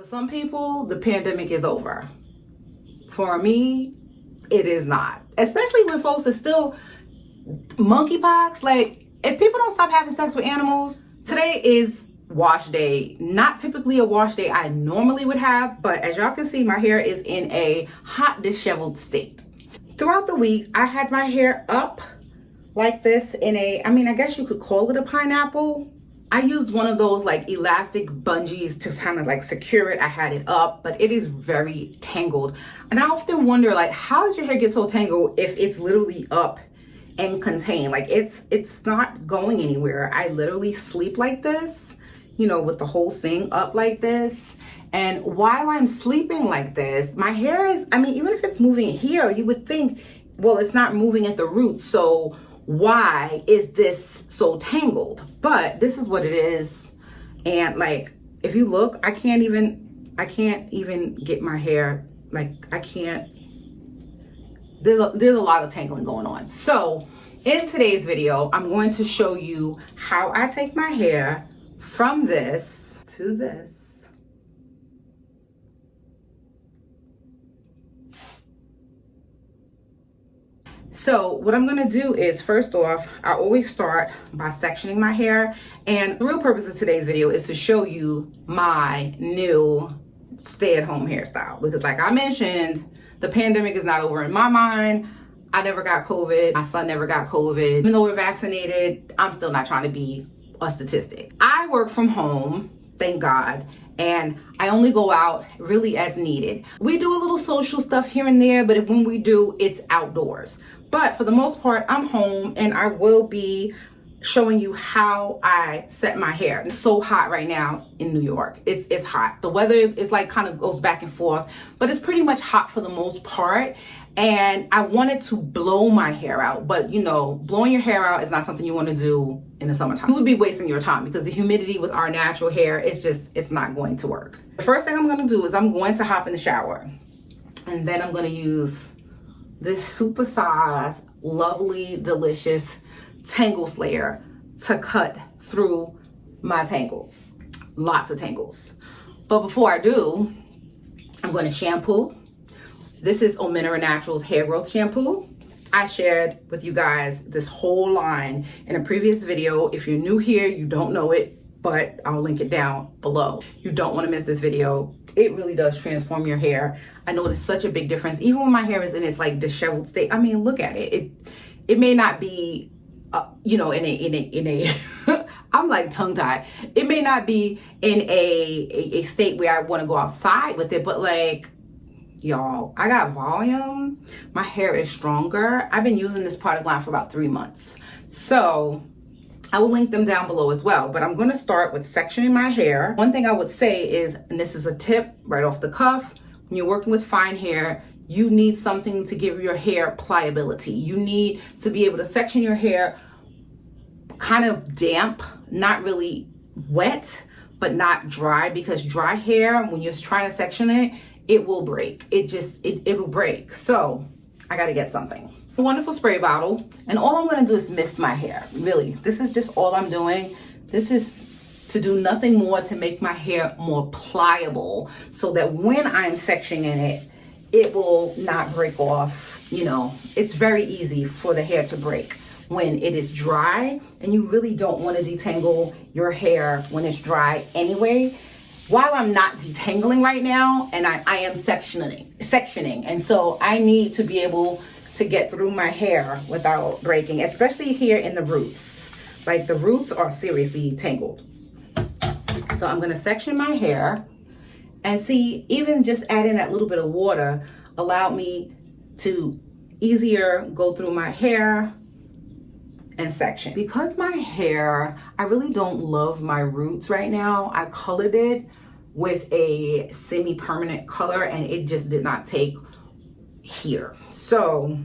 For some people, the pandemic is over. For me, it is not. Especially when folks are still monkeypox. Like, if people don't stop having sex with animals, today is wash day. Not typically a wash day I normally would have, but as y'all can see, my hair is in a hot, disheveled state. Throughout the week, I had my hair up like this in a, I guess you could call it a pineapple. I used one of those like elastic bungees to kind of like secure it. I had it up, but it is very tangled. And I often wonder, like, how does your hair get so tangled if it's literally up and contained? Like, it's not going anywhere. I literally sleep like this, you know, with the whole thing up like this. And while I'm sleeping like this, my hair is, even if it's moving here, you would think, well, it's not moving at the roots, so why is this so tangled? But this is what it is. And like, if you look, I can't even get my hair, like, there's a lot of tangling going on. So in today's video, I'm going to show you how I take my hair from this to this. So what I'm gonna do is, first off, I always start by sectioning my hair. And the real purpose of today's video is to show you my new stay-at-home hairstyle. Because like I mentioned, the pandemic is not over in my mind. I never got COVID. My son never got COVID. Even though we're vaccinated, I'm still not trying to be a statistic. I work from home, thank God. And I only go out really as needed. We do a little social stuff here and there, but when we do, it's outdoors. But for the most part, I'm home, and I will be showing you how I set my hair. It's so hot right now in New York. It's hot. The weather is like kind of goes back and forth, but it's pretty much hot for the most part. And I wanted to blow my hair out, but you know, blowing your hair out is not something you want to do in the summertime. You would be wasting your time because the humidity with our natural hair, it's not going to work. The first thing I'm going to do is I'm going to hop in the shower, and then I'm going to use this super size, lovely, delicious tangle slayer to cut through my tangles. Lots of tangles. But before I do, I'm going to shampoo. This is Omega Naturals hair growth shampoo. I shared with you guys this whole line in a previous video. If you're new here, you don't know it, but I'll link it down below. You don't want to miss this video. It really does transform your hair. I noticed such a big difference, even when my hair is in its like disheveled state. Look at it. It may not be, in a I'm like tongue tied. It may not be in a state where I want to go outside with it, but like, y'all, I got volume. My hair is stronger. I've been using this product line for about 3 months. So I will link them down below as well, but I'm going to start with sectioning my hair. One thing I would say is, and this is a tip right off the cuff, when you're working with fine hair, you need something to give your hair pliability. You need to be able to section your hair kind of damp, not really wet, but not dry, because dry hair, when you're trying to section it, it will break. It will break. So I got to get something. A wonderful spray bottle, and all I'm going to do is mist my hair. Really, this is just all I'm doing. This is to do nothing more to make my hair more pliable, so that when I'm sectioning it will not break off. You know, it's very easy for the hair to break when it is dry, and you really don't want to detangle your hair when it's dry anyway. While I'm not detangling right now, and I am sectioning, and so I need to be able to get through my hair without breaking, especially here in the roots. Like, the roots are seriously tangled. So I'm going to section my hair, and see, even just adding that little bit of water allowed me to easier go through my hair and section. Because my hair, I really don't love my roots right now. I colored it with a semi-permanent color, and it just did not take here. So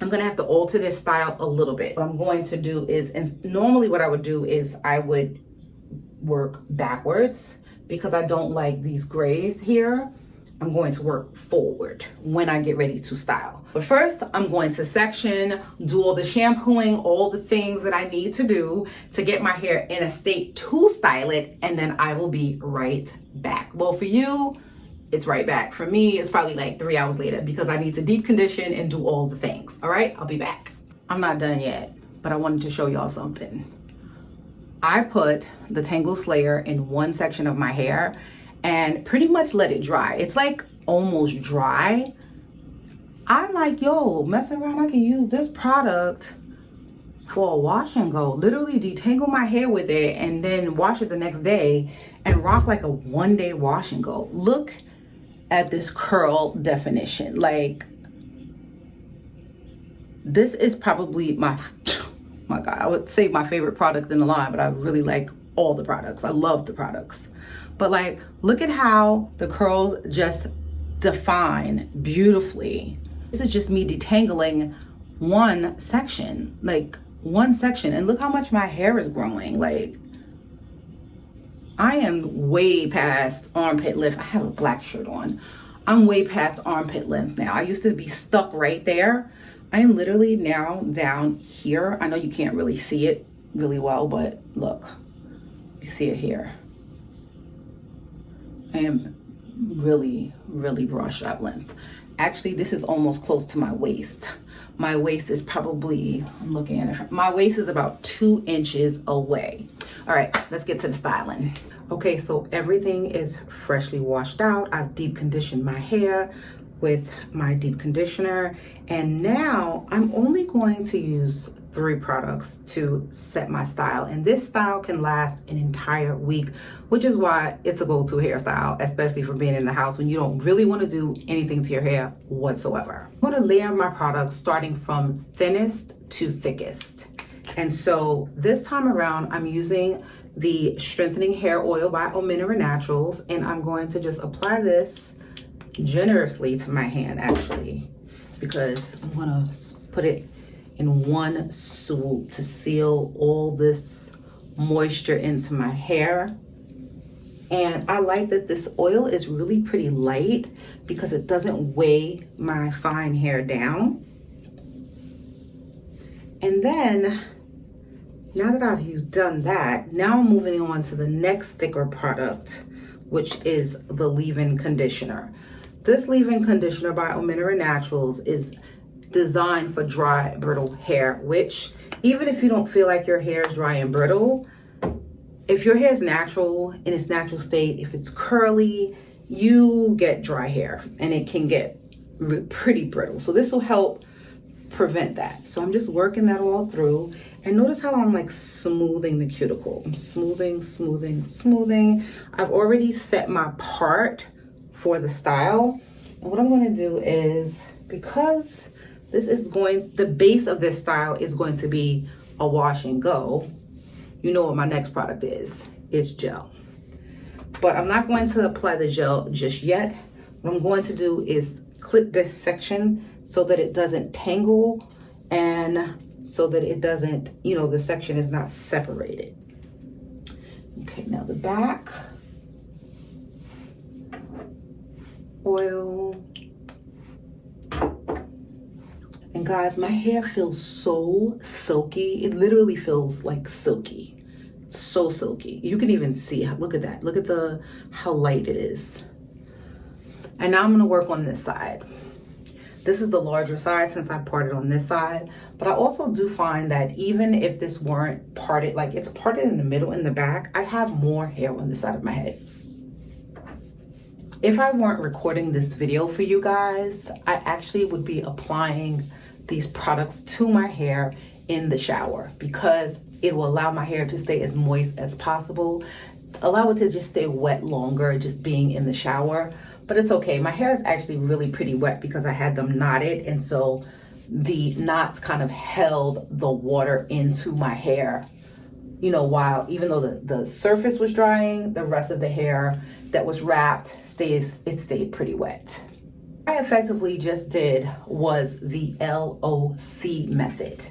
I'm gonna have to alter this style a little bit. What I'm going to do is, and normally what I would do is I would work backwards because I don't like these grays here. I'm going to work forward when I get ready to style. But first, I'm going to section, do all the shampooing, all the things that I need to do to get my hair in a state to style it, and then I will be right back. Well, for you, it's right back. For me, it's probably like 3 hours later because I need to deep condition and do all the things. All right, I'll be back. I'm not done yet, but I wanted to show y'all something. I put the Tangle Slayer in one section of my hair and pretty much let it dry. It's like almost dry. I'm like, yo, mess around, I can use this product for a wash and go. Literally detangle my hair with it and then wash it the next day and rock like a 1-day wash and go. Look at this curl definition. Like, this is probably my God, I would say my favorite product in the line, but I really like all the products. I love the products. But like, look at how the curls just define beautifully. This is just me detangling one section, like one section. And look how much my hair is growing. Like, I am way past armpit length. I have a black shirt on. I'm way past armpit length now. I used to be stuck right there. I am literally now down here. I know you can't really see it really well, but look, you see it here. I am really, really broad strap length. Actually, this is almost close to my waist. My waist is probably, I'm looking at it, my waist is about 2 inches away. All right, let's get to the styling. Okay, so everything is freshly washed out. I've deep conditioned my hair with my deep conditioner. And now I'm only going to use 3 products to set my style. And this style can last an entire week, which is why it's a go-to hairstyle, especially for being in the house when you don't really want to do anything to your hair whatsoever. I'm going to layer my products starting from thinnest to thickest. And so this time around, I'm using the Strengthening Hair Oil by Ominira Naturals, and I'm going to just apply this generously to my hand, actually, because I'm gonna put it in one swoop to seal all this moisture into my hair. And I like that this oil is really pretty light because it doesn't weigh my fine hair down. And then now that I've done that, now I'm moving on to the next thicker product, which is the leave-in conditioner. This leave-in conditioner by Ominira Naturals is designed for dry, brittle hair, which even if you don't feel like your hair is dry and brittle, if your hair is natural, in its natural state, if it's curly, you get dry hair and it can get pretty brittle. So this will help prevent that. So I'm just working that all through. And notice how I'm like smoothing the cuticle. I'm smoothing, smoothing, smoothing. I've already set my part for the style. And what I'm going to do is, because this is the base of this style is going to be a wash and go, you know what my next product is. It's gel. But I'm not going to apply the gel just yet. What I'm going to do is clip this section so that it doesn't tangle and so that it doesn't, you know, the section is not separated. Okay, now the back. Oil. And guys, my hair feels so silky. It literally feels like silky. So silky. You can even see, look at that. Look at how light it is. And now I'm gonna work on this side. This is the larger side since I parted on this side. But I also do find that even if this weren't parted, like it's parted in the middle and the back, I have more hair on this side of my head. If I weren't recording this video for you guys, I actually would be applying these products to my hair in the shower because it will allow my hair to stay as moist as possible, allow it to just stay wet longer just being in the shower. But it's okay. My hair is actually really pretty wet because I had them knotted, and so the knots kind of held the water into my hair, you know, while even though the surface was drying, the rest of the hair that was wrapped stayed pretty wet. What I effectively just did was the LOC method.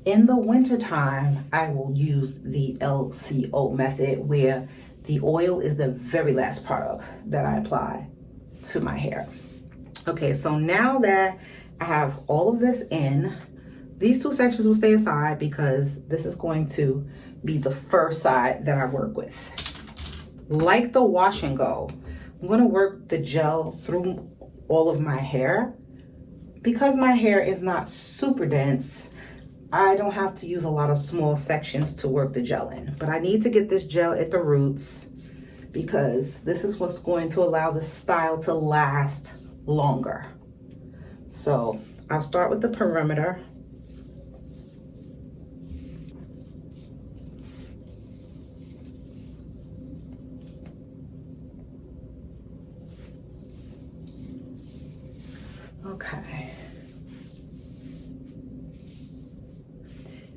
In the wintertime, I will use the LCO method where the oil is the very last product that I apply. to my hair. Okay, so now that I have all of this in, these two sections will stay aside because this is going to be the first side that I work with. Like the wash and go, I'm gonna work the gel through all of my hair. Because my hair is not super dense, I don't have to use a lot of small sections to work the gel in. But I need to get this gel at the roots because this is what's going to allow the style to last longer. So I'll start with the perimeter. Okay.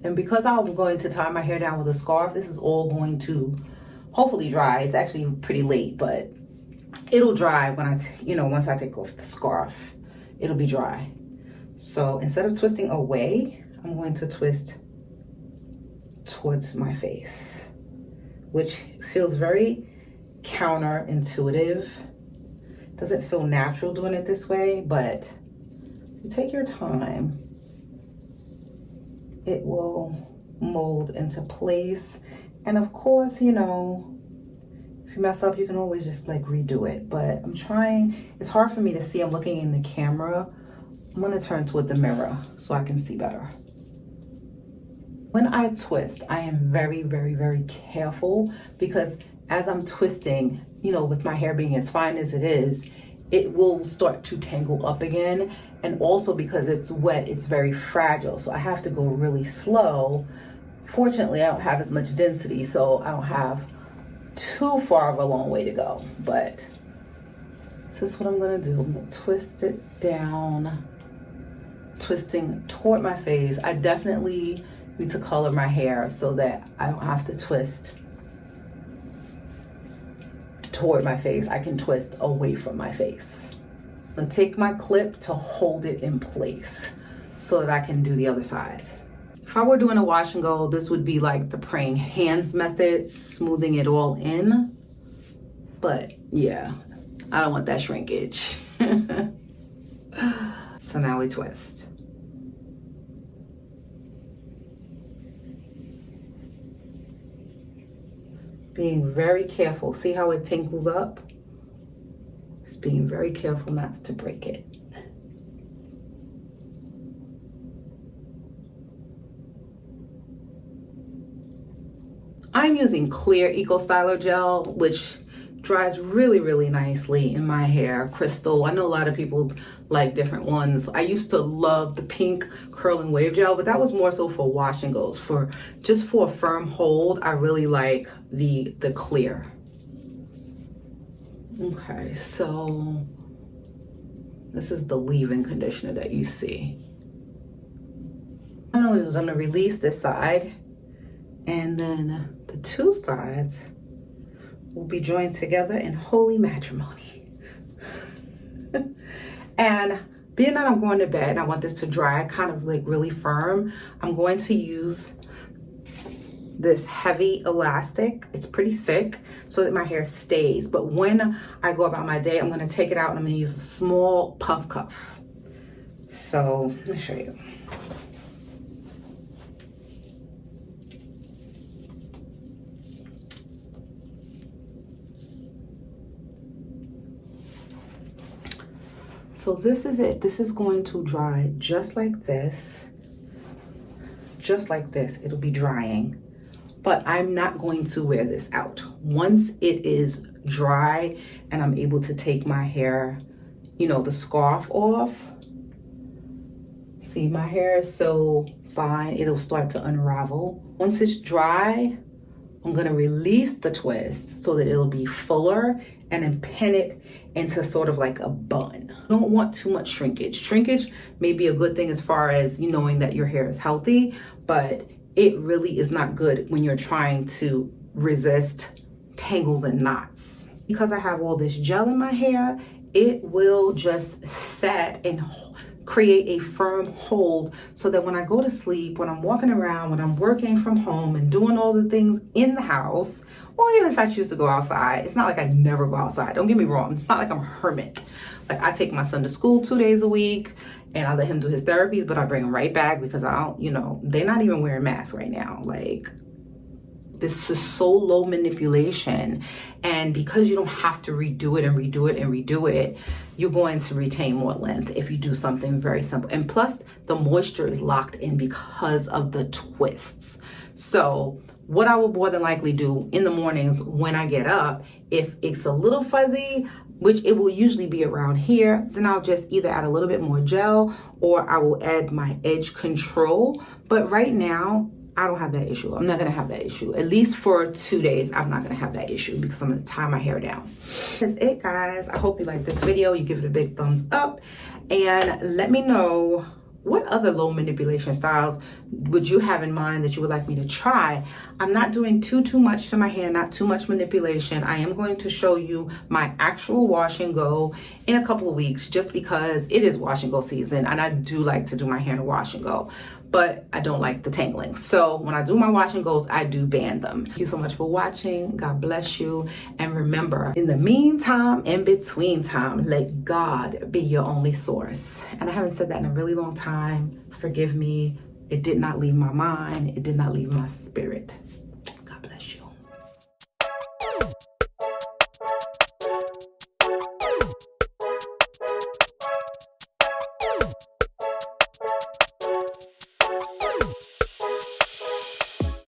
And because I'm going to tie my hair down with a scarf, this is all going to hopefully dry. It's actually pretty late, but it'll dry when once I take off the scarf, it'll be dry. So instead of twisting away, I'm going to twist towards my face, which feels very counterintuitive. Doesn't feel natural doing it this way, but if you take your time, it will mold into place. And of course, if you mess up, you can always just like redo it. But I'm trying, it's hard for me to see. I'm looking in the camera. I'm gonna turn toward the mirror so I can see better. When I twist, I am very, very, very careful because as I'm twisting, with my hair being as fine as it is, it will start to tangle up again. And also because it's wet, it's very fragile. So I have to go really slow. Fortunately, I don't have as much density, so I don't have too far of a long way to go. But this is what I'm gonna do. I'm gonna twist it down, twisting toward my face. I definitely need to color my hair so that I don't have to twist toward my face. I can twist away from my face. I'm gonna take my clip to hold it in place so that I can do the other side. If I were doing a wash and go, this would be like the praying hands method, smoothing it all in. But yeah, I don't want that shrinkage. So now we twist. Being very careful. See how it tangles up? Just being very careful not to break it. I'm using clear Eco Styler gel, which dries really, really nicely in my hair. Crystal, I know a lot of people like different ones. I used to love the pink curl and wave gel, but that was more so for wash and goes. Just for a firm hold, I really like the clear. Okay, so this is the leave-in conditioner that you see. What I'm gonna do is I'm gonna release this side, and then the two sides will be joined together in holy matrimony. And being that I'm going to bed and I want this to dry kind of like really firm, I'm going to use this heavy elastic. It's pretty thick so that my hair stays. But when I go about my day, I'm going to take it out and I'm going to use a small puff cuff. So let me show you. So this is it. This is going to dry just like this. Just like this. It'll be drying. But I'm not going to wear this out. Once it is dry and I'm able to take my hair, the scarf off. See, my hair is so fine. It'll start to unravel. Once it's dry, I'm going to release the twist so that it'll be fuller and then pin it into sort of like a bun. Don't want too much shrinkage. Shrinkage may be a good thing as far as you knowing that your hair is healthy, but it really is not good when you're trying to resist tangles and knots. Because I have all this gel in my hair, it will just set and create a firm hold so that when I go to sleep, when I'm walking around, when I'm working from home and doing all the things in the house, or even if I choose to go outside, it's not like I never go outside. Don't get me wrong. It's not like I'm a hermit. Like, I take my son to school 2 days a week and I let him do his therapies, but I bring him right back because I don't, you know, they're not even wearing masks right now. Like, this is so low manipulation, and because you don't have to redo it and redo it and redo it, you're going to retain more length if you do something very simple. And plus, the moisture is locked in because of the twists. So what I will more than likely do in the mornings when I get up, if it's a little fuzzy, which it will usually be around here, then I'll just either add a little bit more gel or I will add my edge control. But right now, I don't have that issue. I'm not gonna have that issue. At least for 2 days, I'm not gonna have that issue because I'm gonna tie my hair down. That's it, guys. I hope you like this video. You give it a big thumbs up and let me know what other low manipulation styles would you have in mind that you would like me to try. I'm not doing too much to my hair, not too much manipulation. I am going to show you my actual wash and go in a couple of weeks just because it is wash and go season and I do like to do my hair in a wash and go, but I don't like the tangling. So when I do my wash and goes, I do band them. Thank you so much for watching. God bless you. And remember, in the meantime, in between time, let God be your only source. And I haven't said that in a really long time. Forgive me. It did not leave my mind. It did not leave my spirit.